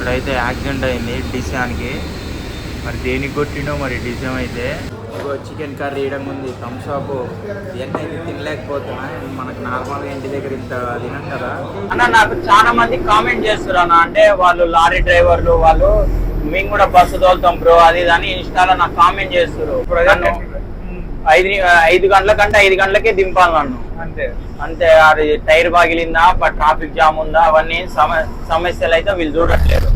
ఇక్కడైతే యాక్సిడెంట్ అయింది డిసాన్కి. మరి దేనికి కొట్టిండో మరి డిజం అయితే. చికెన్ కర్రీ వేయడం ఉంది, థమ్స్అప్, ఇవన్నీ అయితే తినలేకపోతున్నా. మనకు నార్మల్గా ఇంటి దగ్గర ఇంత తినం కదా అన్న. నాకు చాలా మంది కామెంట్ చేస్తారు అన్న, అంటే వాళ్ళు లారీ డ్రైవర్లు, వాళ్ళు మేము కూడా బస్సు తోలుతాం బ్రో అది అని ఇన్స్టాలో నాకు కామెంట్ చేస్తారు. 5 గంటల కంటే 5 గంటలకే దింపాలి నన్ను. అంతే అది టైర్ పగిలిందా, ట్రాఫిక్ జామ్ ఉందా, అవన్నీ సమస్యలు అయితే వీళ్ళు చూడట్లేదు.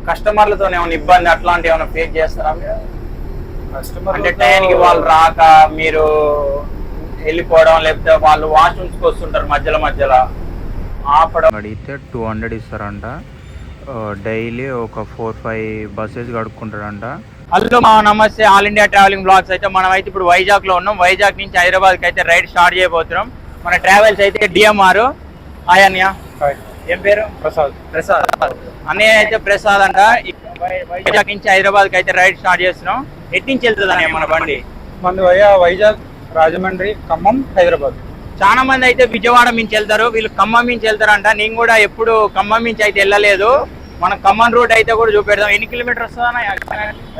కస్టమర్లతో ఏమైనా ఇబ్బంది అట్లాంటి ఏమైనా ఫేస్ చేస్తారా మీరు? అంటే టైంకి వాళ్ళు రాక మీరు వెళ్ళిపోవడం, లేకపోతే వాళ్ళు వాష్రూమ్స్కి వస్తుంటారు మధ్యలో ఆపడం. అడిగితే 200 ఇస్తారంట. డైలీ ఒక 4-5 బస్సెస్ కడుక్కుంటాడంట. హలో నమస్తే, ఆల్ ఇండియా ట్రావెలింగ్ బ్లాగ్స్. అయితే మనం అయితే ఇప్పుడు వైజాగ్ లో ఉన్నాం. వైజాగ్ నుంచి హైదరాబాద్కి అయితే రైడ్ స్టార్ట్ చేయబోతున్నాం. మన ట్రావెల్స్ అయితే డిఎంఆర్. హాయ్ అన్నయ్య. ఏం పేరు? ప్రసాద్ అన్నయ్య అయితే ప్రసాద్ అంట. వైజాగ్ నుంచి హైదరాబాద్కి అయితే రైడ్ స్టార్ట్ చేస్తున్నాం. ఎట్టి నుంచి వెళ్తుంది అన్నయ్య మన బండి? మన వైజాగ్, రాజమండ్రి, ఖమ్మం, హైదరాబాద్. చాలా మంది అయితే విజయవాడ నుంచి వెళ్తారు, వీళ్ళు ఖమ్మం నుంచి వెళ్తారంట. నేను కూడా ఎప్పుడు ఖమ్మం నుంచి అయితే వెళ్ళలేదు. మన ఖమ్మం రూట్ అయితే కూడా చూపెడదాం. ఎన్ని కిలోమీటర్ వస్తుందా?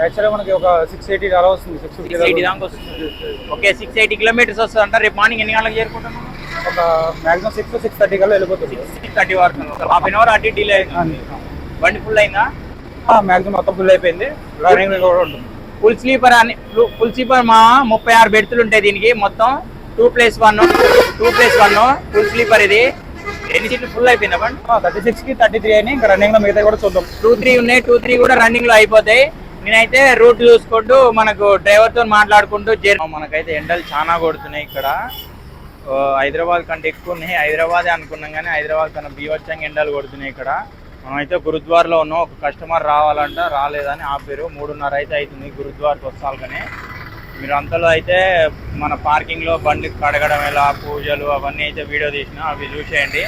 యాక్చువల్గా మనకి ఒక 680 అలా వస్తుంది. 680 దాకా వస్తుంది. ఓకే, 680 కిలోమీటర్స్ వస్తుంది అంట. రేపు మార్నింగ్ ఎన్ని గంటలకు చేరుకుంటున్నాం? ఒక మాక్సిమం 6-6:30 కల్లా వెళ్ళిపోతుంది. 6:30 వరకు. హాఫ్ అన్ అవర్ అటు డిలే అయింది. బండి ఫుల్ అయిందా? మాక్సిమం మొత్తం ఫుల్ అయిపోయింది. ఫుల్ స్లీపర్ అని, ఫుల్ స్లీపర్ మా 36 బెర్తులు ఉంటాయి దీనికి. మొత్తం 2+1 ఫుల్ స్లీపర్. ఇది ఎన్ని సీట్లు ఫుల్ అయిపోయిందా బండి? 36కి 33 అయినాయి. ఇంకా రన్నింగ్ లో మిగతా కూడా చూద్దాం. 2-3 ఉన్నాయి. 2-3 కూడా రన్నింగ్ లో అయిపోతాయి. నేనైతే రూట్ చూసుకుంటూ మనకు డ్రైవర్ తో మాట్లాడుకుంటూ మనకైతే ఎండలు చాలా కొడుతున్నాయి ఇక్కడ. హైదరాబాద్ కంటే ఎక్కువ ఉన్నాయి. హైదరాబాదే అనుకున్నాం కానీ హైదరాబాద్ కన్నా బీవచ్చంగా ఎండలు కొడుతున్నాయి ఇక్కడ. మనమైతే గురుద్వార్లో ఉన్నాం. ఒక కస్టమర్ రావాలంట, రాలేదని ఆపేరు. 3:30 అయితే అవుతుంది గురుద్వార్కి వస్తాను. కానీ మీరు అంతలో అయితే మన పార్కింగ్లో బండి కడగడం ఎలా, పూజలు అవన్నీ అయితే వీడియో తీసిన, అవి చూసేయండి.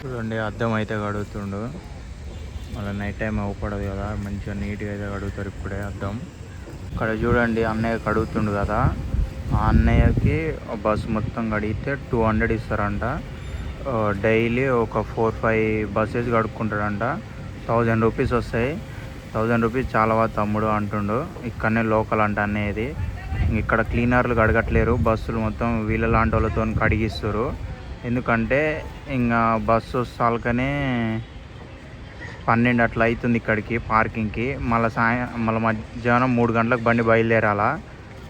చూడండి, అద్దం అయితే కడుగుతుండు. మళ్ళీ నైట్ టైం అవ్వకూడదు కదా, మంచిగా నీట్గా అయితే కడుగుతారు ఇప్పుడే అద్దం. ఇక్కడ చూడండి, అన్నయ్య కడుగుతుండు కదా, ఆ అన్నయ్యకి బస్సు మొత్తం కడిగితే 200 ఇస్తారంట. డైలీ ఒక 4-5 బస్సెస్ కడుక్కుంటాడంట. 1000 రూపీస్ వస్తాయి. 1000 రూపీస్ చాలా తమ్ముడు అంటుండు. ఇక్కడనే లోకల్ అంట అన్నయ్యది. ఇక్కడ క్లీనర్లు కడగట్లేరు, బస్సులు మొత్తం వీళ్ళ లాంటి వాళ్ళతో కడిగిస్తారు. ఎందుకంటే ఇంకా బస్సు వస్తాకనే 12 అట్లా అవుతుంది ఇక్కడికి పార్కింగ్కి. మళ్ళీ మధ్యాహ్నం 3 గంటలకు బండి బయలుదేరాలా,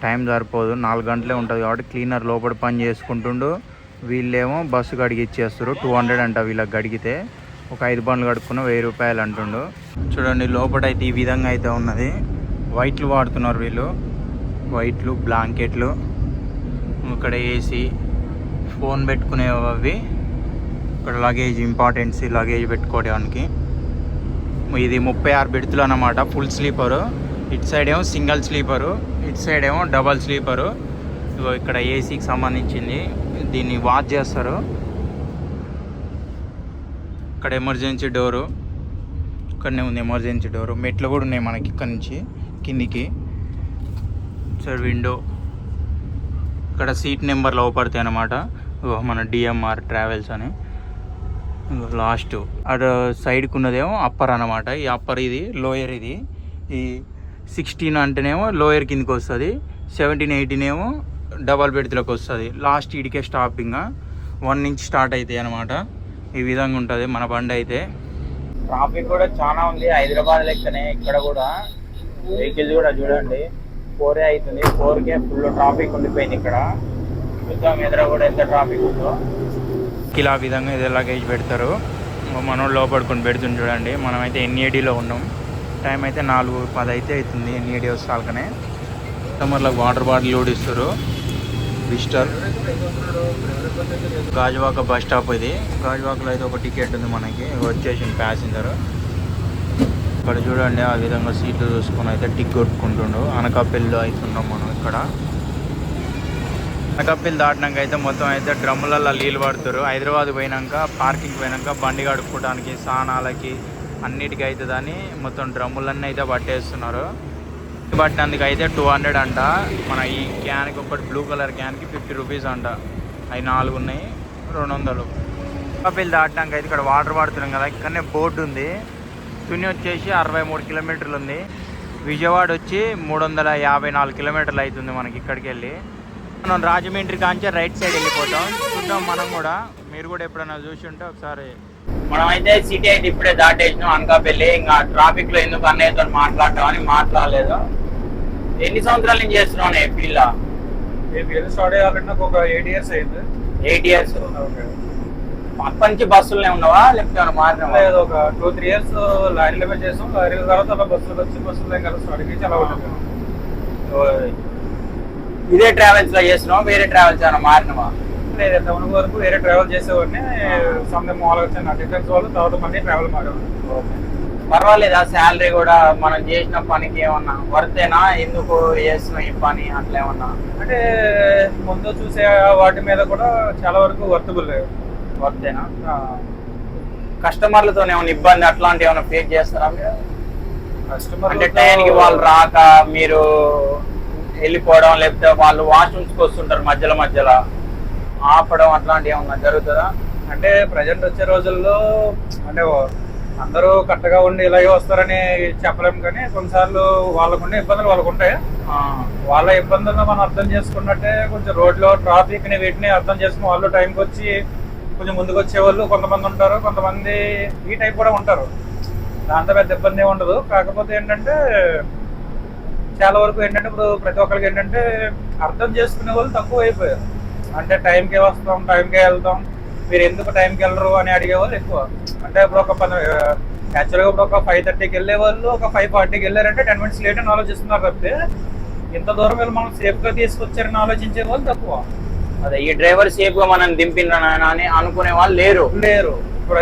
టైం సరిపోదు. 4 గంటలే ఉంటుంది కాబట్టి క్లీనర్ లోపల పని చేసుకుంటుండు, వీళ్ళేమో బస్సు కడిగిచ్చేస్తారు. 200 అంట వీళ్ళకి కడిగితే. ఒక 5 బండ్లు కడుక్కున్న 1000 రూపాయలు అంటుండు. చూడండి, లోపల అయితే ఈ విధంగా అయితే ఉన్నది. వైట్లు వాడుతున్నారు వీళ్ళు, వైట్లు, బ్లాంకెట్లు. ఇక్కడ ఏసీ, ఫోన్ పెట్టుకునేవి అవి. ఇక్కడ లగేజ్, ఇంపార్టెంట్స్ లగేజ్ పెట్టుకోవడానికి. ఇది 36 బెర్తులు అన్నమాట, ఫుల్ స్లీపరు. ఇటు సైడ్ ఏమో సింగిల్ స్లీపరు, ఇటు సైడ్ ఏమో డబల్ స్లీపరు. ఇక్కడ ఏసీకి సంబంధించింది, దీన్ని వాచ్ చేస్తారు. ఇక్కడ ఎమర్జెన్సీ డోరు, ఇక్కడనే ఉంది ఎమర్జెన్సీ డోరు. మెట్లు కూడా ఉన్నాయి మనకి ఇక్కడ నుంచి కిందికి. సార్ విండో, ఇక్కడ సీట్ నెంబర్లు అవపడతాయి అన్నమాట. మన డిఎంఆర్ ట్రావెల్స్ అని. లాస్ట్ అటు సైడ్కి ఉన్నదేమో అప్పర్ అన్నమాట. ఈ అప్పర్, ఇది లోయర్. ఇది ఈ 16 అంటేనేమో లోయర్ కిందకి వస్తుంది, 17, 18 ఏమో డబల్ బెర్త్లోకి వస్తుంది. లాస్ట్ ఇడికే స్టాపింగ్ 1 నుంచి స్టార్ట్ అవుతాయి అన్నమాట. ఈ విధంగా ఉంటుంది మన బండి అయితే. ట్రాఫిక్ కూడా చాలా ఉంది హైదరాబాద్ లెక్కనే. ఇక్కడ కూడా వెహికల్స్ కూడా చూడండి, 4 అవుతుంది. 4కే ఫుల్ ట్రాఫిక్ ఉండిపోయింది ఇక్కడ. చూద్దాం ఎదురు కూడా ఎంత ట్రాఫిక్ ఉందో. ఇలా విధంగా ఇది లగేజ్ పెడతారు. మనోళ్ళు లోపడుకొని పెడుతుంది చూడండి. మనమైతే ఎన్ఏడిలో ఉన్నాం. టైం అయితే 4:10 అయితే అవుతుంది. ఎన్ఏడి వస్తాకనే కస్టమర్లకు వాటర్ బాటిల్ కూడా ఇస్తారు. Visitor Gajuwaka bus stop. ఇది గాజువాకలో అయితే ఒక టికెట్ ఉంది మనకి, వచ్చేసింది ప్యాసింజర్. ఇక్కడ చూడండి, ఆ విధంగా సీట్లు చూసుకొని అయితే టిక్ కొట్టుకుంటుండు. అనకాపల్లిలో అవుతున్నాం మనం. ఇక్కడ అనకాపల్లి దాటినాక అయితే మొత్తం అయితే డ్రమ్ములలో నీళ్ళు పడుతారు. హైదరాబాద్ పోయినాక, పార్కింగ్ పోయినాక బండి కడుక్కోవడానికి, స్నానాలకి అన్నిటికీ అవుతుందని మొత్తం డ్రమ్ములన్నీ అయితే పట్టేస్తున్నారు. పట్టినందుకు అయితే 200 అంట. మన ఈ క్యాన్కి ఒకటి బ్లూ కలర్ క్యాన్కి 50 రూపీస్ అంట. అవి 4 ఉన్నాయి, 200. అనకాపల్లి దాటినాక అయితే ఇక్కడ వాటర్ పడుతున్నాం కదా, ఇక్కడనే బోర్డు ఉంది. తుని వచ్చేసి 63 కిలోమీటర్లు ఉంది. విజయవాడ వచ్చి 354 కిలోమీటర్లు అవుతుంది మనకి ఇక్కడికి వెళ్ళి. మనం రాజమండ్రి కాంచే రైట్ సైడ్ వెళ్ళిపోతాం. చూద్దాం మనం కూడా, మీరు కూడా ఎప్పుడైనా చూసి ఉంటే ఒకసారి. మనం అయితే సిటీ అయితే ఇప్పుడే దాటేసినాం అనకాపల్లి. ఇంకా ట్రాఫిక్ లో ఎందుకు అన్నయ్యతో మాట్లాడటం మాట్లాడలేదు. ఎన్ని సంవత్సరాల నుంచి చేస్తున్నావు ఏపీలో? స్టార్ట్ అయ్యాలంటే నాకు ఒక 8 years అయింది. 8 years. అప్పటి నుంచి బస్సులనే ఉన్నావా లేకపోతే మాత్రం? లేదు, ఒక 2-3 years లారీల మీద చేసాం. లారీల తర్వాత అలా బస్సులు వచ్చి బస్సులు కలిసి స్టార్ట్ చేసి అలా ఉంటుంది. ఇదే ట్రావెల్స్ లో చేస్తున్నావు, వేరే ట్రావెల్స్ ఏమైనా మారినవా? లేదు, టౌన్ వరకు వేరే ట్రావెల్ చేసేవాడిని. సమయం మామూలుగా వచ్చిన డిఫరెన్స్ వాళ్ళు తర్వాత మళ్ళీ ట్రావెల్ మారేవాడు. పర్వాలేదా శాలరీ కూడా మనం చేసిన పనికి ఏమన్నా వర్తేనా? ఎందుకు చేస్తున్నాం ఈ పని అట్లా ఏమన్నా? అంటే ముందు చూసే వాటి మీద కూడా చాలా వరకు వర్తబుల్ వర్తేనా? కస్టమర్లతో ఏమైనా ఇబ్బంది అట్లాంటి ఏమైనా ఫేస్ చేస్తారా మీరు? కస్టమర్ అంటే టైంకి వాళ్ళు రాక మీరు వెళ్ళిపోవడం, లేకపోతే వాళ్ళు వాష్రూమ్స్కి వస్తుంటారు మధ్యలో ఆపడం, అట్లాంటివి ఏమన్నా జరుగుతుందా? అంటే ప్రజెంట్ వచ్చే రోజుల్లో అంటే అందరూ కరెక్ట్గా ఉండి ఇలాగే వస్తారని చెప్పలేము, కానీ కొన్నిసార్లు వాళ్ళకుండే ఇబ్బందులు వాళ్ళకు ఉంటాయి. వాళ్ళ ఇబ్బందులను మనం అర్థం చేసుకున్నట్టే కొంచెం రోడ్లో ట్రాఫిక్ ని వీటిని అర్థం చేసుకుని వాళ్ళు టైంకి వచ్చి కొంచెం ముందుకు వచ్చే వాళ్ళు కొంతమంది ఉంటారు. కొంతమంది ఈ టైప్ కూడా ఉంటారు. దాంతో పెద్ద ఇబ్బంది ఏమి ఉండదు. కాకపోతే ఏంటంటే చాలా వరకు ఏంటంటే ఇప్పుడు ప్రతి ఒక్కరికి ఏంటంటే అర్థం చేసుకునే వాళ్ళు తక్కువ అయిపోయారు. అంటే టైంకే వస్తాం, టైంకే వెళ్తాం, మీరు ఎందుకు టైంకి వెళ్ళరు అని అడిగే వాళ్ళు ఎక్కువ. అంటే ఇప్పుడు ఒక యాక్చువల్గా ఇప్పుడు ఒక 5:30కి వెళ్ళే వాళ్ళు ఒక 5:40కి వెళ్ళారంటే 10 minutes లేట్ అని ఆలోచిస్తున్నారు తప్పితే ఇంత దూరం వెళ్ళి మనం సేఫ్గా తీసుకొచ్చారని ఆలోచించే వాళ్ళు తక్కువ. అదే ఈ డ్రైవర్ సేఫ్ గా మనం దింపిన అని అనుకునే వాళ్ళు లేరు. ఇప్పుడు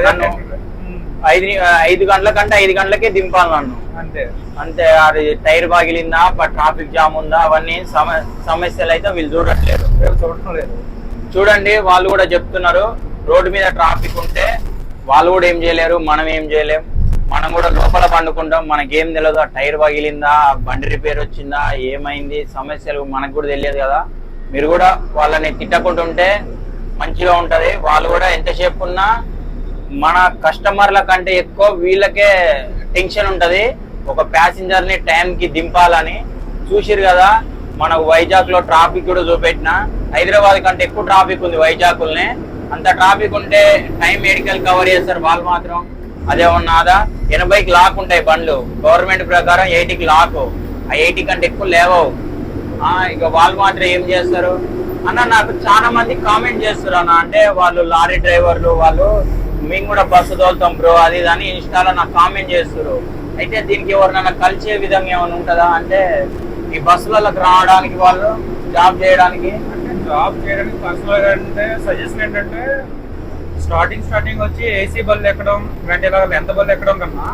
5 గంటల కంటే 5 గంటలకే దింపాలి నన్ను. అంతే అది టైర్ బాగిలిందా, ట్రాఫిక్ జామ్ ఉందా, అవన్నీ సమస్యలు అయితే వీళ్ళు చూడట్లేదు. చూడండి, వాళ్ళు కూడా చెప్తున్నారు రోడ్డు మీద ట్రాఫిక్ ఉంటే వాళ్ళు కూడా ఏం చేయలేరు, మనం ఏం చేయలేం. మనం కూడా లోపల పండుకుంటాం, మనకేం తెలియదు ఆ టైర్ పగిలిందా, బండి రిపేర్ వచ్చిందా, ఏమైంది, సమస్యలు మనకు కూడా తెలియదు కదా. మీరు కూడా వాళ్ళని తిట్టకుంటుంటే మంచిగా ఉంటది. వాళ్ళు కూడా ఎంతసేపు ఉన్నా మన కస్టమర్ల కంటే ఎక్కువ వీళ్ళకే టెన్షన్ ఉంటది. ఒక ప్యాసింజర్ ని టైం కి దింపాలని. చూసిరు కదా మనకు వైజాగ్ లో ట్రాఫిక్ కూడా చూపెట్టిన, హైదరాబాద్ కంటే ఎక్కువ ట్రాఫిక్ ఉంది వైజాగ్లోనే. అంత ట్రాఫిక్ ఉంటే టైం మెడికల్ కవర్ చేస్తారు వాళ్ళు మాత్రం. అదేమన్నాదా 80కి లాక్ ఉంటాయి బండ్లు, గవర్నమెంట్ ప్రకారం 80కి లాక్. ఆ 80 కంటే ఎక్కువ లేవవు. ఇక వాళ్ళు మాత్రం ఏం చేస్తారు అన్న? నాకు చాలా మంది కామెంట్ చేస్తారు అన్న, అంటే వాళ్ళు లారీ డ్రైవర్లు, వాళ్ళు మేము కూడా బస్సు తోలుతాం బ్రో అది అని ఇన్స్టాలో నాకు కామెంట్ చేస్తారు. అయితే దీనికి ఎవరినైనా కలిసే విధంగా ఏమైనా ఉంటుందా? అంటే ఈ బస్సులకు రావడానికి, వాళ్ళు జాబ్ చేయడానికి పర్సనల్ గా అంటే సజెషన్ ఏంటంటే స్టార్టింగ్ వచ్చి ఏసీ బళ్ళు ఎక్కడం, ఇలాగ ఎంత బళ్ళు ఎక్కడం కన్నా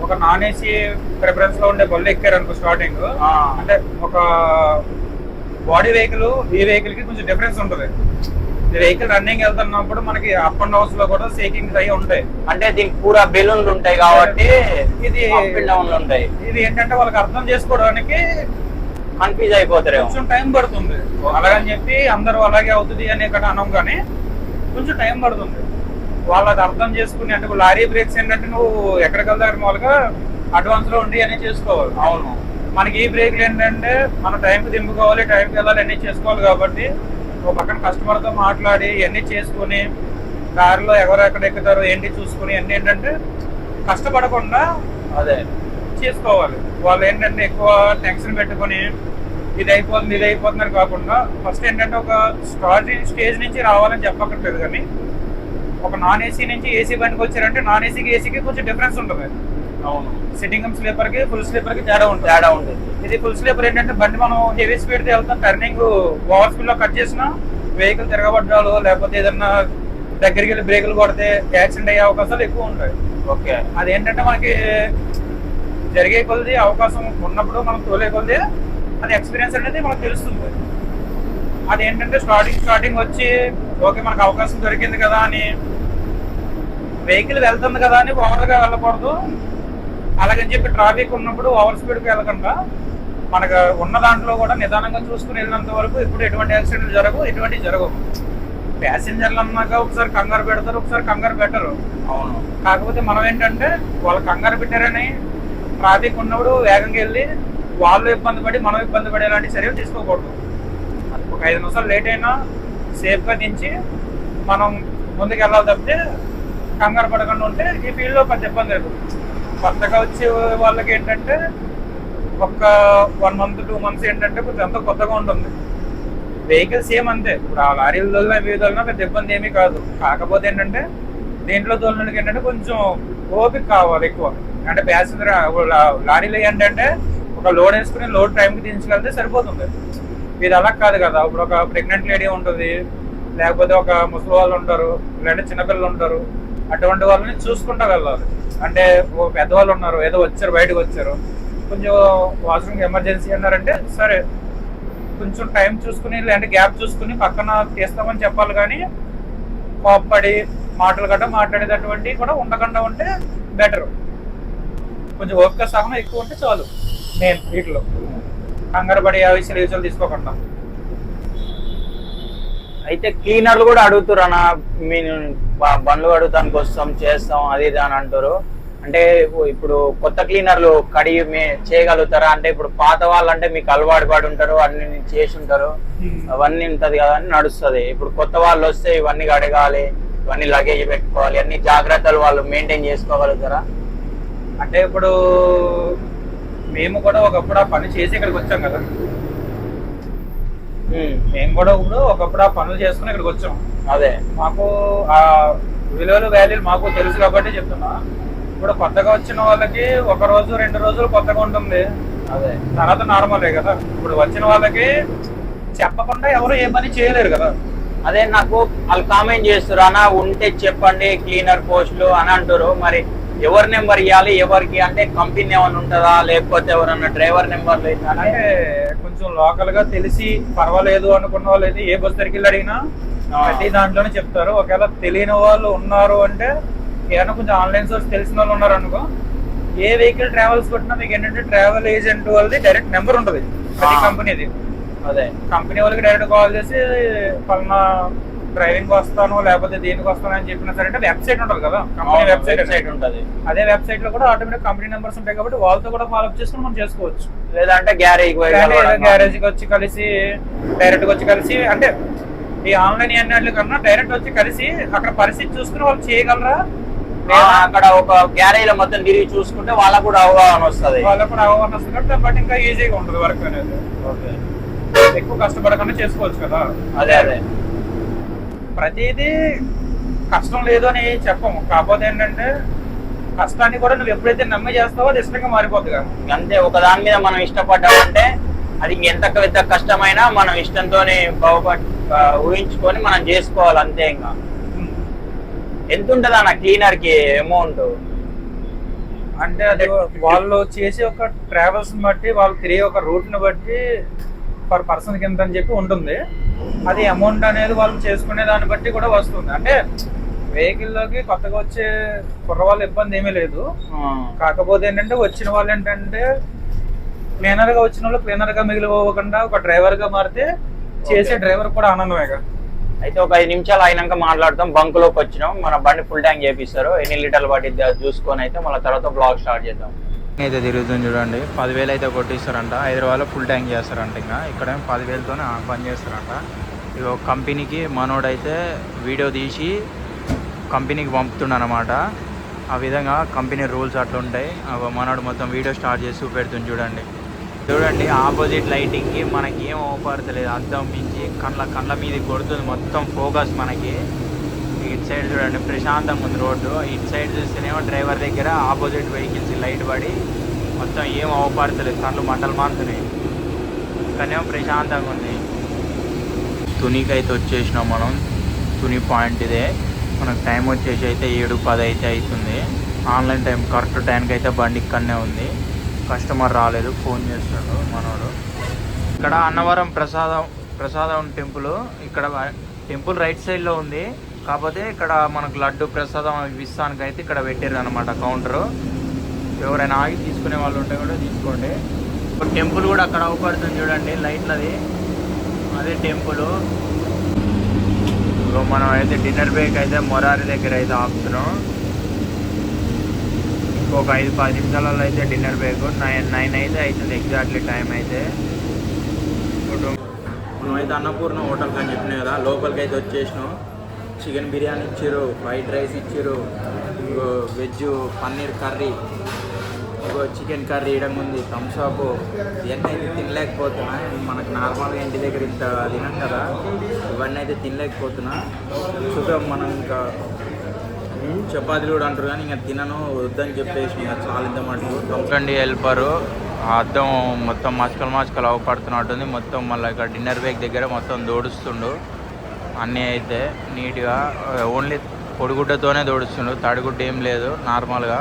ఒక నాన్ ఏసీ ప్రిఫరెన్స్ లో ఉండే బళ్ళు ఎక్కారనుకో స్టార్టింగ్, అంటే ఒక బాడీ వెహికల్ ఈ వెహికల్ కి కొంచెం డిఫరెన్స్ ఉంటుంది. ఈ వెహికల్ రన్నింగ్ వెళ్తున్నప్పుడు మనకి అప్ అండ్ డౌన్స్ లో కూడా షేకింగ్స్ అయ్యి ఉంటాయి. అంటే దీనికి పూరా బెలూన్లు ఉంటాయి కాబట్టి ఇది అప్ అండ్ డౌన్లు ఉంటాయి. ఇది ఏంటంటే వాళ్ళకి అర్థం చేసుకోవడానికి కన్ఫ్యూజ్ అయిపోతారు, కొంచెం టైం పడుతుంది. అలాగని చెప్పి అందరూ అలాగే అవుతుంది అని ఇక్కడ అనం, కానీ కొంచెం టైం పడుతుంది వాళ్ళకి అర్థం చేసుకుని. అంటే లారీ బ్రేక్స్ ఏంటంటే నువ్వు ఎక్కడికి వెళ్తారు మామూలుగా అడ్వాన్స్ లో ఉండి అన్ని చేసుకోవాలి. అవును, మనకి ఈ బ్రేక్లు ఏంటంటే మన టైంకి దింపుకోవాలి, టైంకి వెళ్ళాలి, అన్ని చేసుకోవాలి. కాబట్టి ఒక పక్కన కస్టమర్ తో మాట్లాడి ఇవన్నీ చేసుకుని దారిలో ఎవరు ఎక్కడ ఎక్కుతారు ఏంటి చూసుకుని అన్ని ఏంటంటే కష్టపడకుండా అదే చేసుకోవాలి. వాళ్ళు ఏంటంటే ఎక్కువ టెన్షన్ పెట్టుకుని ఇది అయిపోతుంది అని కాకుండా ఫస్ట్ ఏంటంటే ఒక స్టార్టింగ్ స్టేజ్ నుంచి రావాలని చెప్పక్కర్లేదు, కానీ ఒక నాన్ ఏసీ నుంచి ఏసీ బండికి వచ్చారంటే నాన్ ఏసీకి కొంచెం డిఫరెన్స్ ఉంటుంది. అవును, సిట్టింగ్ స్లీపర్ కి ఫుల్ స్లీపర్ కి తేడా ఉంటుంది. ఇది ఫుల్ స్లీపర్ ఏంటంటే బండి మనం హెవీ స్పీడ్ తో వెళ్తాం, టర్నింగ్ ఓవర్ స్పీడ్ లో కట్ చేసినా వెహికల్ తిరగబడ్డాలు లేకపోతే ఏదన్నా దగ్గరికి వెళ్ళి బ్రేకులు కొడితే యాక్సిడెంట్ అయ్యే అవకాశాలు ఎక్కువ ఉంటాయి. ఓకే, అదేంటంటే మనకి జరిగే కొద్ది అవకాశం ఉన్నప్పుడు మనం తోలే కొద్ది అది ఎక్స్పీరియన్స్ అనేది మనకు తెలుస్తుంది. అదేంటంటే స్టార్టింగ్ వచ్చి ఓకే మనకు అవకాశం దొరికింది కదా అని వెహికల్ వెళ్తుంది కదా అని ఓవర్గా వెళ్ళకూడదు. అలాగని చెప్పి ట్రాఫిక్ ఉన్నప్పుడు ఓవర్ స్పీడ్కి వెళ్ళకుండా మనకు ఉన్న దాంట్లో కూడా నిదానంగా చూసుకుని వెళ్ళినంత వరకు ఇప్పుడు ఎటువంటి యాక్సిడెంట్లు జరగవు. ప్యాసింజర్లు అన్నాక ఒకసారి కంగారు పెడతారు, ఒకసారి కంగారు పెట్టరు. అవును. కాకపోతే మనం ఏంటంటే వాళ్ళు కంగారు పెట్టారని ట్రాఫిక్ ఉన్నప్పుడు వేగంగా వెళ్ళి వాళ్ళు ఇబ్బంది పడి మనం ఇబ్బంది పడి ఇలాంటి చర్యలు తీసుకోకూడదు. ఒక 5 నిమిషాలు లేట్ అయినా సేఫ్గా దించి మనం ముందుకు వెళ్ళాలి తప్పితే కంగారు పడకుండా ఉంటే ఈ ఫీల్డ్లో పెద్ద ఇబ్బంది లేదు. కొత్తగా వచ్చే వాళ్ళకి ఏంటంటే ఒక 1 month 2 months ఏంటంటే కొంచెం ఎంతో కొత్తగా ఉంటుంది. వెహికల్ సేమ్ అంతే, ఇప్పుడు ఆ లారీలు తోలినా వీధులనా పెద్ద ఇబ్బంది ఏమీ కాదు. కాకపోతే ఏంటంటే దీంట్లో తోలినకి ఏంటంటే కొంచెం ఓపిక కావాలి ఎక్కువ. అంటే ప్యాసింజర్ లారీలో ఏంటంటే ఒక లోడ్ వేసుకుని లోడ్ టైంకి దించగలిగితే సరిపోతుంది. ఇది అలా కాదు కదా. ఇప్పుడు ఒక ప్రెగ్నెంట్ లేడీ ఉంటుంది, లేకపోతే ఒక ముసలి వాళ్ళు ఉంటారు, లేదంటే చిన్నపిల్లలు ఉంటారు. అటువంటి వాళ్ళని చూసుకుంటూ వెళ్ళాలి. అంటే ఓ పెద్దవాళ్ళు ఉన్నారు, ఏదో వచ్చారు బయటకు వచ్చారు, కొంచెం వాష్రూమ్కి ఎమర్జెన్సీ అన్నారంటే సరే కొంచెం టైం చూసుకుని లేదంటే గ్యాప్ చూసుకుని పక్కన తీస్తామని చెప్పాలి. కానీ కోప్పడి మాటలు గట్రా మాట్లాడేటటువంటి కూడా ఉండకుండా ఉంటే బెటర్. కొంచెం ఓపిక సహనం ఎక్కువ ఉంటే చాలు. నేను వీటిలో కంగారు పడి ఆ విషయాలు తీసుకోకుండా. అయితే క్లీనర్లు కూడా అడుగుతారు అన్న, మేము బండ్లు కడుగుతానికి వస్తాం చేస్తాం అది ఇది అని అంటారు. అంటే ఇప్పుడు కొత్త క్లీనర్లు కడిగి చేయగలుగుతారా? అంటే ఇప్పుడు పాత వాళ్ళు అంటే మీకు అలవాటు పడి ఉంటారు, అన్ని చేసి ఉంటారు, అవన్నీ ఉంటది కదా అని నడుస్తుంది. ఇప్పుడు కొత్త వాళ్ళు వస్తే ఇవన్నీ కడగాలి, ఇవన్నీ లగేజ్ పెట్టుకోవాలి, అన్ని జాగ్రత్తలు వాళ్ళు మెయింటైన్ చేసుకోగలుగుతారా? అంటే ఇప్పుడు మేము కూడా ఒకప్పుడు ఆ పని చేసి ఇక్కడికి వచ్చాం కదా. మేము కూడా ఇప్పుడు ఒకప్పుడు ఆ పనులు చేసుకుని ఇక్కడికి వచ్చాం. అదే మాకు ఆ విలువలు వాల్యూలు మాకు తెలుసు కాబట్టి చెప్తున్నా. ఇప్పుడు కొత్తగా వచ్చిన వాళ్ళకి 1 రోజు 2 రోజులు కొత్తగా ఉంటుంది, అదే తర్వాత నార్మలే కదా. ఇప్పుడు వచ్చిన వాళ్ళకి చెప్పకుండా ఎవరు ఏ పని చేయలేరు కదా. అదే నాకు వాళ్ళు కామెంట్ చేస్తారు అన్న, ఉంటే చెప్పండి క్లీనర్ పోస్టులు అని అంటారు. మరి ఎవరి నెంబర్ ఇవ్వాలి ఎవరికి? అంటే కంపెనీ ఏమైనా ఉంటుందా, లేకపోతే ఎవరన్నా డ్రైవర్ నెంబర్లు? అంటే కొంచెం లోకల్ గా తెలిసి పర్వాలేదు అనుకున్న వాళ్ళు అయితే ఏ బస్ దగ్గరికి అడిగినా ప్రతి దాంట్లోనే చెప్తారు. ఒకవేళ తెలియని వాళ్ళు ఉన్నారు అంటే ఏమైనా కొంచెం ఆన్లైన్ సోర్స్ తెలిసిన వాళ్ళు ఉన్నారు అనుకో, ఏ వెహికల్ ట్రావెల్స్ కొట్టినా మీకు ఏంటంటే ట్రావెల్ ఏజెంట్ వాళ్ళది డైరెక్ట్ నెంబర్ ఉంటుంది ప్రతి కంపెనీది. అదే కంపెనీ వాళ్ళకి డైరెక్ట్ కాల్ చేసి పలానా డ్రైవింగ్ వస్తాను లేకపోతే దేనికి వస్తాను అని చెప్పినా సరే, అంటే వెబ్సైట్ ఉంటుంది కదా, కంపెనీ వెబ్సైట్ ఉంటుంది. అదే వెబ్సైట్ లో కూడా ఆటోమేటిక్ కంపెనీ నెంబర్స్ ఉంటాయి కాబట్టి వాళ్ళతో కూడా ఫాలో అప్ చేసుకుని మనం చేసుకోవచ్చు. లేదంటే గ్యారేజ్ కి వచ్చి కలిసి డైరెక్ట్ గా వచ్చి కలిసి, అంటే ఈ ఆన్లైన్ అన్నట్లు కన్నా డైరెక్ట్ వచ్చి కలిసి అక్కడ పరిస్థితి చూసుకుని వాళ్ళు చేయగలరా, అక్కడ ఒక గ్యారేజ్ లో మొత్తం తిరిగి చూసుకుంటే వాళ్ళకు కూడా అవగాహన వస్తుంది. కాబట్టి బట్ ఇంకా ఈజీగా ఉంటుంది వర్క్ అనేది. ఎక్కువ కష్టపడకుండా చేసుకోవచ్చు కదా. అదే అదే ప్రతిదీ కష్టం లేదు అని చెప్పము. కాకపోతే ఏంటంటే కష్టాన్ని కూడా నువ్వు ఎప్పుడైతే నమ్మి చేస్తావో అది ఇష్టంగా మారిపోతుంది కదా. అంతే, ఒక దాని మీద మనం ఇష్టపడ్డామంటే అది ఎంత పెద్ద కష్టమైనా మనం ఇష్టంతోనే ఊహించుకొని మనం చేసుకోవాలి అంతే. ఇంకా ఎంత ఉంటుంది అన్న క్లీనర్ కి అమౌంట్? అంటే అది వాళ్ళు చేసే ఒక ట్రావెల్స్ బట్టి, వాళ్ళు తిరిగే ఒక రూట్ ని బట్టి పర్ పర్సన్ కి ఎంత అని చెప్పి ఉంటుంది. అది అమౌంట్ అనేది వాళ్ళు చేసుకునే దాన్ని బట్టి కూడా వస్తుంది. అంటే వెహికల్ లోకి కొత్తగా వచ్చే కుర్ర వాళ్ళ ఇబ్బంది ఏమీ లేదు. కాకపోతే ఏంటంటే వచ్చిన వాళ్ళు ఏంటంటే క్లీనర్ గా వచ్చిన వాళ్ళు క్లీనర్ గా మిగిలిపోకుండా ఒక డ్రైవర్ గా మారితే చేసే డ్రైవర్ కూడా ఆనందమేగా. అయితే ఒక 5 నిమిషాలు అయినాక మాట్లాడతాం. బంక్ లోకి వచ్చినాం, మన బండి ఫుల్ ట్యాంక్ చేపిస్తారు, ఎన్ని లీటర్లు పట్టిద్ది చూసుకొని అయితే మళ్ళీ తర్వాత బ్లాగ్ స్టార్ట్ చేద్దాం. అయితే తిరుగుతుంది చూడండి, 10,000 అయితే కొట్టిస్తారంట. హైదరాబాద్లో ఫుల్ ట్యాంక్ చేస్తారంట. ఇంకా ఇక్కడ 10,000తోనే పని చేస్తారంట. ఇక కంపెనీకి మనోడైతే వీడియో తీసి కంపెనీకి పంపుతుండనమాట. ఆ విధంగా కంపెనీ రూల్స్ అట్లా ఉంటాయి. మనోడు మొత్తం వీడియో స్టార్ట్ చేసి చూపెడుతుంది చూడండి. చూడండి ఆపోజిట్ లైటింగ్కి మనకి ఏం అవపడతలేదు, అద్దం మించి కళ్ళ మీద కొడుతుంది మొత్తం ఫోకస్ మనకి. ఇటు సైడ్ చూడండి ప్రశాంతంగా ఉంది రోడ్డు, ఇటు సైడ్ చూస్తేనేమో డ్రైవర్ దగ్గర ఆపోజిట్ వెహికల్స్ లైట్ పడి మొత్తం ఏం అవపడతలేదు, కళ్ళు మంటలు మారుతున్నాయి. ఇక్కడనేమో ప్రశాంతంగా ఉంది. తునికి అయితే వచ్చేసినాం మనం. తుని పాయింట్ ఇదే. మనకు టైం వచ్చేసి అయితే 7:10 అయితే అవుతుంది. ఆన్లైన్ టైం కరెక్ట్ టైంకి అయితే బండి ఇక్కడనే ఉంది. కస్టమర్ రాలేదు, ఫోన్ చేస్తాడు మనోడు. ఇక్కడ అన్నవరం ప్రసాదం టెంపుల్, ఇక్కడ టెంపుల్ రైట్ సైడ్లో ఉంది. కాకపోతే ఇక్కడ మనకు లడ్డు ప్రసాదం ఇస్తానికి అయితే ఇక్కడ పెట్టారు అనమాట కౌంటరు. ఎవరైనా ఆగి తీసుకునే వాళ్ళు ఉంటే కూడా తీసుకోండి. టెంపుల్ కూడా అక్కడ అవపడుతుంది చూడండి లైట్లది, అదే టెంపుల్. మనం అయితే డిన్నర్ బ్రేక్ అయితే మొరారి దగ్గర అయితే ఆపుతున్నాం. ఇంకొక 5-10 నిమిషాలలో అయితే డిన్నర్ బ్రేక్. 9 అయితే అవుతుంది ఎగ్జాక్ట్లీ టైం అయితే. మనం అయితే అన్నపూర్ణ హోటల్కి అని చెప్పినాయి కదా, లోపలికి అయితే వచ్చేసినాం. చికెన్ బిర్యానీ ఇచ్చారు, ఫ్రైడ్ రైస్ ఇచ్చారు, ఇంకో వెజ్ పన్నీర్ కర్రీ, ఇంకో చికెన్ కర్రీ ఇవ్వడం ఉంది, థమ్స్అప్. ఇవన్నీ అయితే తినలేకపోతున్నా. మనకు నార్మల్గా ఇంటి దగ్గర ఇంత తినం కదా, ఇవన్నీ అయితే తినలేకపోతున్నా. చూద్దాం. మనం ఇంకా చపాతీలు కూడా అంటారు కానీ ఇంకా తినను వద్దని చెప్పేసి ఇంకా చాలా ఇంత మటుకు తొంకండి వెళ్ళిపోరు. ఆ అద్దం మొత్తం మచకలు అవపడుతున్నట్టుంది మొత్తం. మళ్ళీ ఇక్కడ డిన్నర్ బ్రేక్ దగ్గర మొత్తం దోడుస్తుండు. అన్నీ అయితే నీట్గా ఓన్లీ పొడిగుడ్డతోనే తోడుస్తుండు, తడిగుడ్డ ఏం లేదు. నార్మల్గా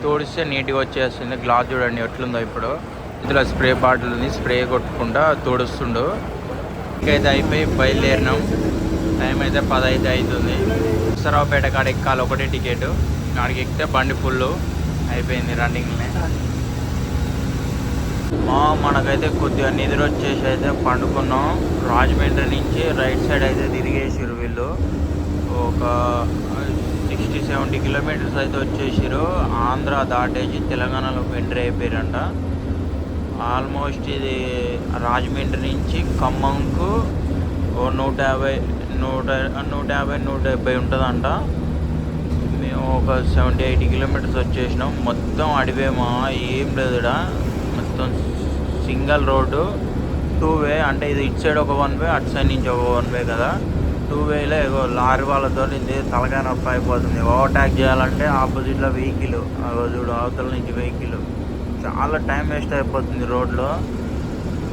తోడిస్తే నీట్గా వచ్చేస్తుంది. గ్లాస్ చూడండి ఎట్లుందో. ఇప్పుడు ఇందులో స్ప్రే బాటిల్ ఉంది, స్ప్రే కొట్టుకుంటా తోడుస్తుండు. ఇంకైతే అయిపోయి బయలుదేరినాం. టైం అయితే 10 అయితే అవుతుంది. సరావుపేట కాడ ఎక్కాలి, ఒకటే టికెట్. కాడికి ఎక్కితే బండి ఫుల్ అయిపోయింది రన్నింగ్నే. మనకైతే కొద్దిగా నిద్ర వచ్చేసి అయితే పండుకున్నాం. రాజమండ్రి నుంచి రైట్ సైడ్ అయితే తిరిగేసారు వీళ్ళు. ఒక 60-70 కిలోమీటర్స్ అయితే వచ్చేసారు. ఆంధ్ర దాటేసి తెలంగాణలో ఎంట్రీ అయిపోయారంట. ఆల్మోస్ట్ ఇది రాజమండ్రి నుంచి ఖమ్మంకు 150-170 ఉంటుందంట. మేము ఒక 70-80 కిలోమీటర్స్ వచ్చేసినాం. మొత్తం అడివేమో ఏం లేదుడా. మొత్తం సింగల్ రోడ్డు, 2 వే. అంటే ఇది ఇటు సైడ్ ఒక 1 వే, అటు సైడ్ నుంచి ఒక 1 వే కదా. 2 వేలో ఏగో లారీ వాళ్ళతో ఇది తలకాయ నొప్పి అయిపోతుంది. ఓవర్టేక్ చేయాలంటే ఆపోజిట్లో వెహికల్, చూడు అవతల నుంచి వెహికల్. చాలా టైం వేస్ట్ అయిపోతుంది రోడ్లో.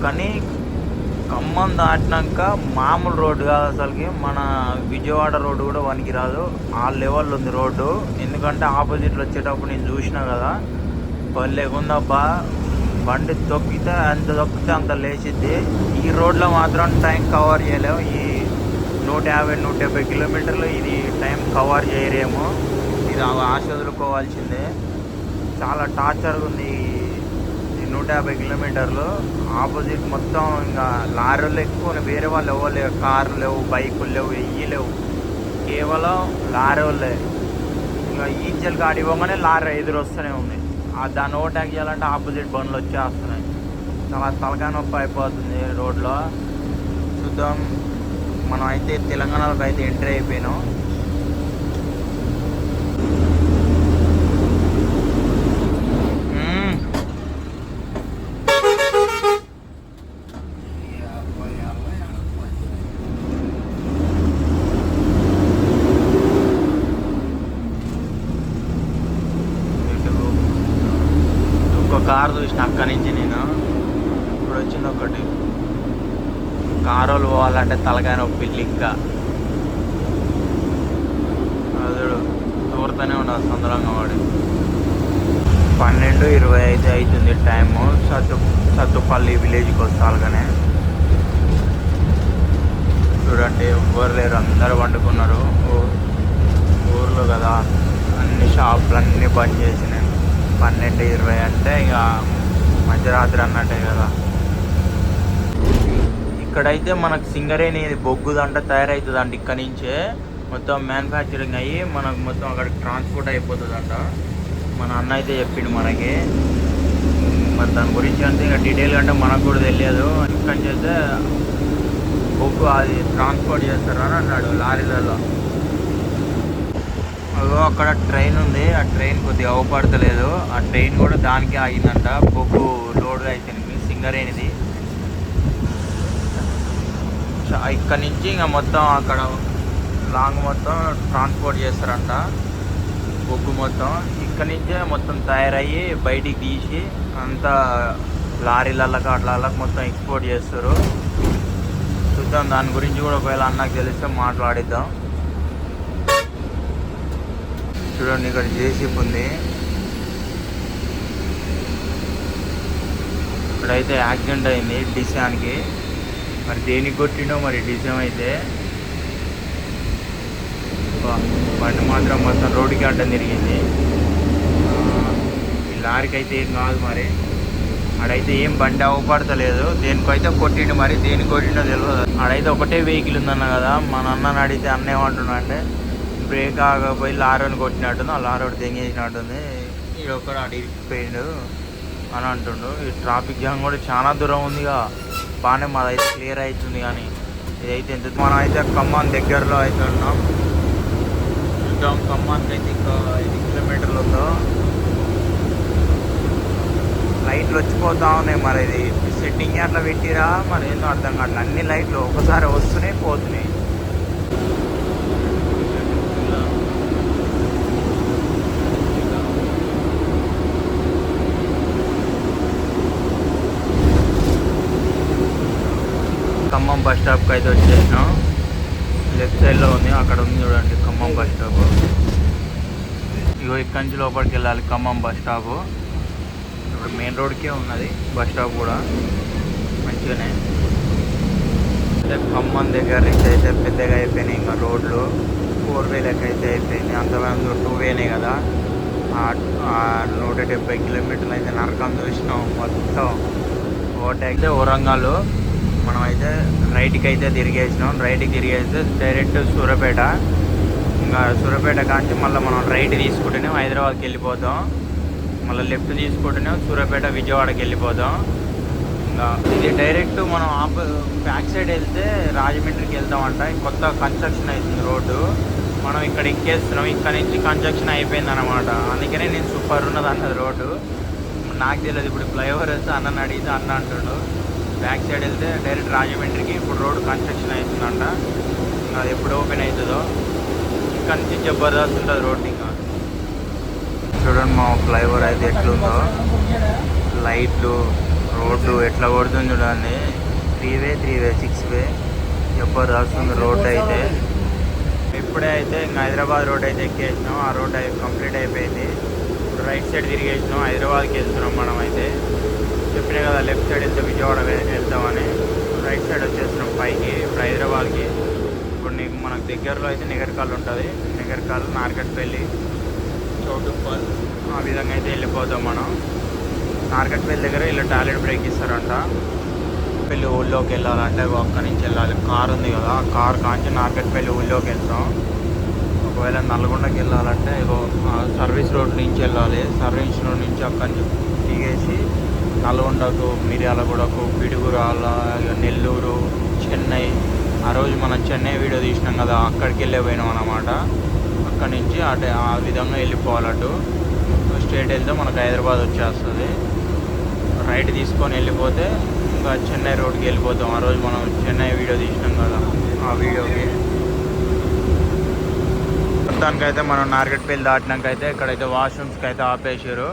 కానీ ఖమ్మం దాటినాక మామూలు రోడ్డు కాదు అసలుకి. మన విజయవాడ రోడ్డు కూడా వనికి రాదు, ఆ లెవెల్ ఉంది రోడ్డు. ఎందుకంటే ఆపోజిట్లో వచ్చేటప్పుడు నేను చూసినా కదా, లేకుందబ్బా. బండి తొక్కితే అంత లేచిద్ది. ఈ రోడ్లో మాత్రం టైం కవర్ చేయలేము. ఈ 150-170 కిలోమీటర్లు ఇది టైం కవర్ చేయలేము. ఇది ఆశ వదులుకోవాల్సిందే. చాలా టార్చర్గా ఉంది ఈ 150 కిలోమీటర్లు. ఆపోజిట్ మొత్తం ఇంకా లారీలు ఎక్కువ, వేరే వాళ్ళు ఎవరు లేవు. కార్లు లేవు, బైకులు లేవు, ఇవి లేవు. కేవలం లారీ వాళ్ళే. ఇంకా ఈంజల్ గాడి ఇవ్వగానే లారీ ఎదురు వస్తూనే ఉంది. దాన్ని ఓవర్టేక్ చేయాలంటే ఆపోజిట్ బండ్లు వచ్చేస్తున్నాయి. చాలా తలకాయ నొప్పి అయిపోతుంది రోడ్లో. చూద్దాం. మనం అయితే తెలంగాణలోకి అయితే ఎంట్రీ అయిపోయినాం. కారు చూసిన అక్కడి నుంచి నేను. ఇప్పుడు వచ్చింది ఒకటి. కారు వాళ్ళు పోవాలంటే తలకాయ నొప్పి ఇంకా. అదుడు దూరతోనే ఉండదు సందరంగా వాడు. 12:20 అయితే అవుతుంది టైము. సత్తుపల్లి విలేజ్కి వస్తాలుగానే. చూడండి ఎవ్వరు లేరు, అందరూ వండుకున్నారు. ఊర్లో కదా అన్ని షాపులు అన్నీ బంద్ చేసినాయి. 12:20 అంటే ఇక మధ్యరాత్రి అన్నట్టే కదా. ఇక్కడైతే మనకు సింగరేణి బొగ్గుదంట తయారవుతుందంట. ఇక్కడ నుంచే మొత్తం మ్యానుఫ్యాక్చరింగ్ అయ్యి మనకు మొత్తం అక్కడికి ట్రాన్స్పోర్ట్ అయిపోతుందంట. మన అన్న అయితే చెప్పిండు మనకి. మరి దాని గురించి అంటే ఇంకా డీటెయిల్గా అంటే మనకు కూడా తెలియదు. ఇక్కడ నుంచి అయితే బొగ్గు అది ట్రాన్స్పోర్ట్ చేస్తారు అని అన్నాడు లారీలలో. అదో అక్కడ ట్రైన్ ఉంది, ఆ ట్రైన్ కొద్దిగా అవపడతలేదు. ఆ ట్రైన్ కూడా దానికి ఆగిందంట. బొగ్గు లోడ్ అయితే సింగరేణిది. ఇక్కడ నుంచి ఇంకా మొత్తం అక్కడ లాంగ్ మొత్తం ట్రాన్స్పోర్ట్ చేస్తారంట బొగ్గు మొత్తం. ఇక్కడ నుంచే మొత్తం తయారయ్యి బయటికి తీసి అంతా లారీలకి అట్లకి మొత్తం ఎక్స్పోర్ట్ చేస్తారు. చూద్దాం. దాని గురించి కూడా ఒకవేళ అన్నకు తెలిస్తే మాట్లాడిద్దాం. చూడండి ఇక్కడ జేసీబీ ఉంది. ఇక్కడైతే యాక్సిడెంట్ అయింది డిసాన్కి. మరి దేనికి కొట్టిండో మరి డిసాన్ అయితే. బండి మాత్రం మొత్తం రోడ్డుకి అడ్డం తిరిగింది. ఈ లారీకి అయితే ఏం కాదు మరి. ఆడైతే ఏం బండి అవపడతలేదు, దేనికైతే కొట్టిండు, మరి దేనికి కొట్టిండో తెలియదు. ఆడైతే ఒకటే వెహికల్ ఉందన్న కదా, మా నాన్నని అడిగితే అన్న ఏమంటున్నా అంటే బ్రేక్ ఆగపోయి లారీని కొట్టినట్టుంది, ఆ లారీ ఒకటి తెంగేసినట్టుంది, ఇది ఒకటి అటు ఇరికిపోయిండు అని అంటుండు. ఈ ట్రాఫిక్ జామ్ కూడా చాలా దూరం ఉందిగా, బాగానే మాదైతే క్లియర్ అవుతుంది. కానీ ఇదైతే ఎంత, మనం అయితే ఖమ్మం దగ్గరలో అయితే ఉన్నాం. చూద్దాం ఖమ్మానికి అయితే ఇంకా 5 కిలోమీటర్లు ఉందో. లైట్లు వచ్చిపోతా ఉన్నాయి, మరి ఇది సెట్టింగ్ అట్లా పెట్టిరా మరి ఏందో అర్థం కావట్లేదు. అన్ని లైట్లు ఒకసారి వస్తున్నాయి పోతున్నాయి. ఖమ్మం బస్ స్టాప్కి అయితే వచ్చేసినాం. లెఫ్ట్ సైడ్లో ఉంది, అక్కడ ఉంది చూడండి ఖమ్మం బస్ స్టాప్. ఇగో ఇక్కడి నుంచి లోపలికి వెళ్ళాలి ఖమ్మం బస్ స్టాప్. ఇప్పుడు మెయిన్ రోడ్కే ఉన్నది బస్ స్టాప్ కూడా మంచిగానే. అంటే ఖమ్మం దగ్గర నుంచి అయితే పెద్దగా అయిపోయినాయి ఇంకా రోడ్లు, 4 వేలకు అయితే అయిపోయింది. అంతమంది 2 వేనే కదా, 170 కిలోమీటర్లు అయితే నరకం చూసినాం మొత్తం. ఓటైతే వరంగల్ మనం అయితే రైట్కి అయితే తిరిగేసినాం. రైట్కి తిరిగేస్తే డైరెక్ట్ సూర్యాపేట. ఇంకా సూర్యాపేట కాంచి మళ్ళీ మనం రైట్ తీసుకుంటేనే హైదరాబాద్కి వెళ్ళిపోతాం. మళ్ళీ లెఫ్ట్ తీసుకుంటేనే సూర్యాపేట విజయవాడకి వెళ్ళిపోతాం. ఇంకా ఇది డైరెక్ట్ మనం బ్యాక్ సైడ్ వెళ్తే రాజమండ్రికి వెళ్తామంట. కొత్త కన్స్ట్రక్షన్ అవుతుంది రోడ్డు, మనం ఇక్కడ ఎక్కేస్తున్నాం. ఇక్కడ నుంచి కన్స్ట్రక్షన్ అయిపోయింది అనమాట, అందుకనే నేను సూపర్ ఉన్నది అన్నది రోడ్డు. నాకు తెలియదు, ఇప్పుడు ఫ్లైఓవర్ వేస్తే అన్నని అడిగితే అన్న అంటుండు బ్యాక్ సైడ్ వెళ్తే డైరెక్ట్ రాజమండ్రికి. ఇప్పుడు రోడ్డు కన్స్ట్రక్షన్ అవుతుందంట, ఇంకా అది ఎప్పుడు ఓపెన్ అవుతుందో. ఇక్కడ నుంచి జబర్దస్త్ ఉంటుంది రోడ్డు. ఇంకా చూడండి మా ఫ్లైఓవర్ అయితే ఎట్లుందో, లైట్లు, రోడ్డు ఎట్లా కొడుతుంది చూడండి. 3 వే 6 వే జబర్దస్త్ ఉంది రోడ్డు అయితే. ఇప్పుడే అయితే ఇంకా హైదరాబాద్ రోడ్ అయితే ఎక్కేసినాం. ఆ రోడ్ కంప్లీట్ అయిపోయింది. ఇప్పుడు రైట్ సైడ్ తిరిగేసినాం, హైదరాబాద్కి వెళ్తున్నాం మనం అయితే. చెప్పినా కదా లెఫ్ట్ సైడ్ వెళ్తే విజయవాడ వెళ్తామని. రైట్ సైడ్ వచ్చేస్తున్నాం పైకి, ఇప్పుడు హైదరాబాద్కి. ఇప్పుడు మనకు దగ్గరలో అయితే నిగర్కాల్ ఉంటుంది, నిగర్కాల్, నార్కట్పల్లి, చౌటుప్పల్, ఆ విధంగా అయితే వెళ్ళిపోతాం మనం. నార్కట్పల్లి దగ్గర ఇలా టాయిలెట్ బ్రేక్ ఇస్తారంట. పెళ్ళి ఊళ్ళోకి వెళ్ళాలంటే అక్కడి నుంచి వెళ్ళాలి, కార్ ఉంది కదా, ఆ కార్ కాంచి నార్కట్పల్లి ఊళ్ళోకి వెళ్తాం. ఒకవేళ నల్గొండకి వెళ్ళాలంటే సర్వీస్ రోడ్ నుంచి వెళ్ళాలి. సర్వీస్ రోడ్ నుంచి అక్కడి నుంచి దిగేసి నల్గొండకు, మిర్యాలగూడకు, పిడుగురాల, నెల్లూరు, చెన్నై. ఆ రోజు మనం చెన్నై వీడియో తీసినాం కదా, అక్కడికి వెళ్ళే పోయినాం అన్నమాట. అక్కడి నుంచి అటు ఆ విధంగా వెళ్ళిపోవాలటు. స్ట్రేట్ వెళ్తే మనకు హైదరాబాద్ వచ్చేస్తుంది. రైట్ తీసుకొని వెళ్ళిపోతే ఇంకా చెన్నై రోడ్కి వెళ్ళిపోతాం. ఆ రోజు మనం చెన్నై వీడియో తీసినాం కదా, ఆ వీడియోకి. మొత్తానికైతే మనం నార్కట్పల్లి దాటినాకైతే ఇక్కడైతే వాష్రూమ్స్కి అయితే ఆపేసారు.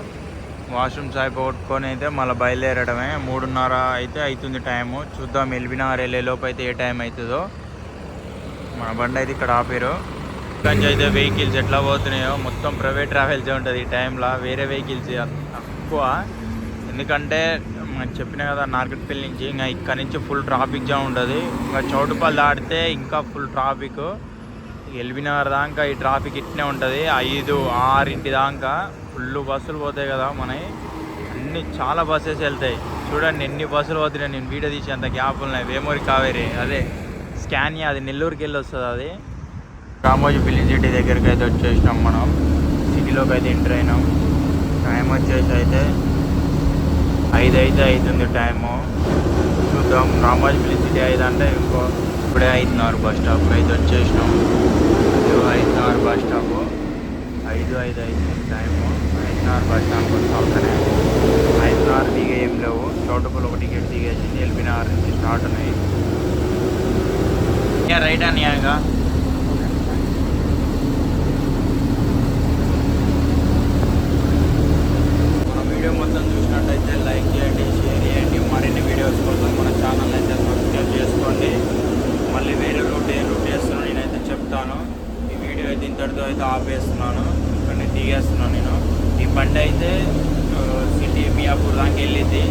వాష్రూమ్స్ అయిపోగొట్టుకొని అయితే మళ్ళీ బయలుదేరడమే. 3:30 అయితే అవుతుంది టైము. చూద్దాం ఎల్బీనగర్ వెళ్ళేలోపు అయితే ఏ టైం అవుతుందో. మన బండి అయితే ఇక్కడ ఆపారు. ఇక్కడి అయితే వెహికల్స్ ఎట్లా పోతున్నాయో, మొత్తం ప్రైవేట్ ట్రావెల్స్ ఉంటుంది ఈ టైంలో, వేరే వెహికల్స్ తక్కువ. ఎందుకంటే చెప్పిన కదా నార్కట్పల్లి నుంచి ఇంకా ఇక్కడ నుంచి ఫుల్ ట్రాఫిక్ జామ్ ఉంటుంది. ఇంకా చౌటుపల్లి దాటితే ఇంకా ఫుల్ ట్రాఫిక్. ఎల్బీనగర్ దాకా ఈ ట్రాఫిక్ ఇట్నే ఉంటుంది. 5, 6 దాకా ఫుల్ బస్సులు పోతాయి కదా మనవి, అన్ని చాలా బస్సెస్ వెళ్తాయి. చూడండి ఎన్ని బస్సులు పోతున్నాయి, నేను వీడియో తీసి అంత గ్యాప్ ఉన్నాయి. వేమూరి కావేరి, అదే స్కానియా, అది నెల్లూరుకి వెళ్ళి వస్తుంది. అది రామోజీ ఫిలిం సిటీ దగ్గరికి అయితే వచ్చేసినాం మనం. సిటీలోకి అయితే ఎంటర్ అయినాం. టైం వచ్చేసి అయితే 5 అయితే అవుతుంది టైము. చూద్దాం. రామోజీ ఫిలిం సిటీ 5 అంటే ఇంకో ఇప్పుడే 5:30 బస్ స్టాప్కి అయితే వచ్చేసినాం. 5:30 బస్ స్టాప్, 5 అవుతుంది టైము. 5:30 బస్ స్టాండ్ కొంచెం అవుతానే. 5:30 దిగే ఏం లేవు. చౌటుపల్లి ఒక టికెట్ దిగేసి ఎల్బీనగర్ నుంచి స్టార్ట్ ఉన్నాయి. రైట్ అనియాగా వీడియో మొత్తం చూసినట్టయితే లైక్ చేయండి, షేర్ చేయండి. మరిన్ని వీడియోస్ కోసం మన ఛానల్ అయితే సబ్స్క్రైబ్ చేసుకోండి. మళ్ళీ వేరే రూట్ ఏ రూట్ వేస్తున్నాను నేనైతే చెప్తాను. ఈ వీడియో అయితే ఇంతటితో అయితే ఆపేస్తున్నాను. ఇక్కడ దిగేస్తున్నాను నేను. ఈ బండి అయితే సిటీ మియాపూర్ దాకా వెళ్ళింది.